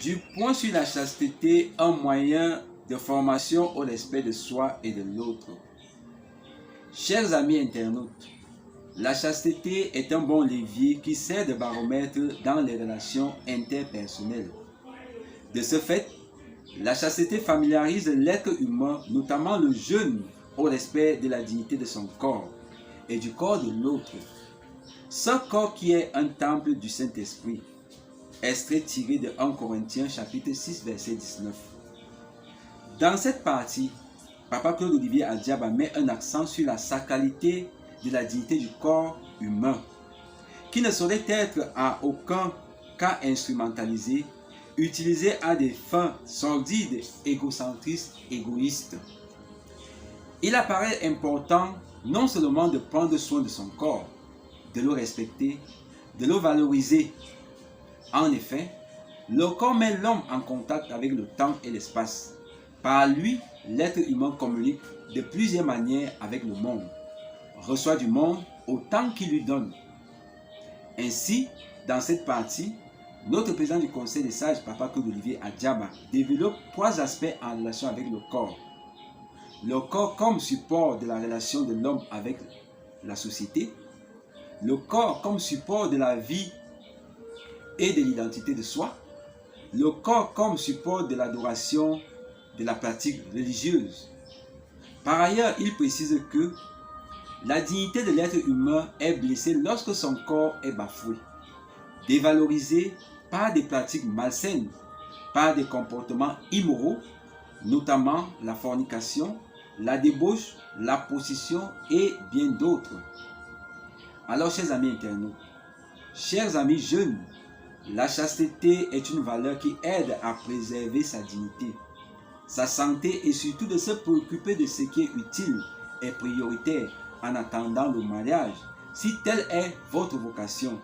Du point sur la chasteté, un moyen de formation au respect de soi et de l'autre. Chers amis internautes, la chasteté est un bon levier qui sert de baromètre dans les relations interpersonnelles. De ce fait, la chasteté familiarise l'être humain, notamment le jeune, au respect de la dignité de son corps et du corps de l'autre. Ce corps qui est un temple du Saint-Esprit. Extrait tiré de 1 Corinthiens chapitre 6 verset 19. Dans cette partie, Papa Claude Olivier Adiaba met un accent sur la sacralité de la dignité du corps humain, qui ne saurait être à aucun cas instrumentalisé, utilisé à des fins sordides, égocentristes, égoïstes. Il apparaît important non seulement de prendre soin de son corps, de le respecter, de le valoriser. En effet, le corps met l'homme en contact avec le temps et l'espace. Par lui, l'être humain communique de plusieurs manières avec le monde, reçoit du monde autant qu'il lui donne. Ainsi, dans cette partie, notre président du Conseil des sages, Papa Claude Olivier Adiaba, développe 3 aspects en relation avec le corps. Le corps comme support de la relation de l'homme avec la société, le corps comme support de la vie et de l'identité de soi, le corps comme support de l'adoration, de la pratique religieuse. Par ailleurs, il précise que la dignité de l'être humain est blessée lorsque son corps est bafoué, dévalorisé par des pratiques malsaines, par des comportements immoraux, notamment la fornication, la débauche, la possession et bien d'autres. Alors, chers amis internautes, chers amis jeunes, la chasteté est une valeur qui aide à préserver sa dignité, sa santé et surtout de se préoccuper de ce qui est utile et prioritaire en attendant le mariage, si telle est votre vocation.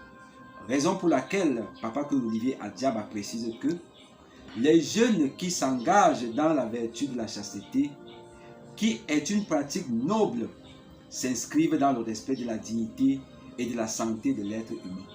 Raison pour laquelle Papa Claude Olivier Adiaba précise que les jeunes qui s'engagent dans la vertu de la chasteté, qui est une pratique noble, s'inscrivent dans le respect de la dignité et de la santé de l'être humain.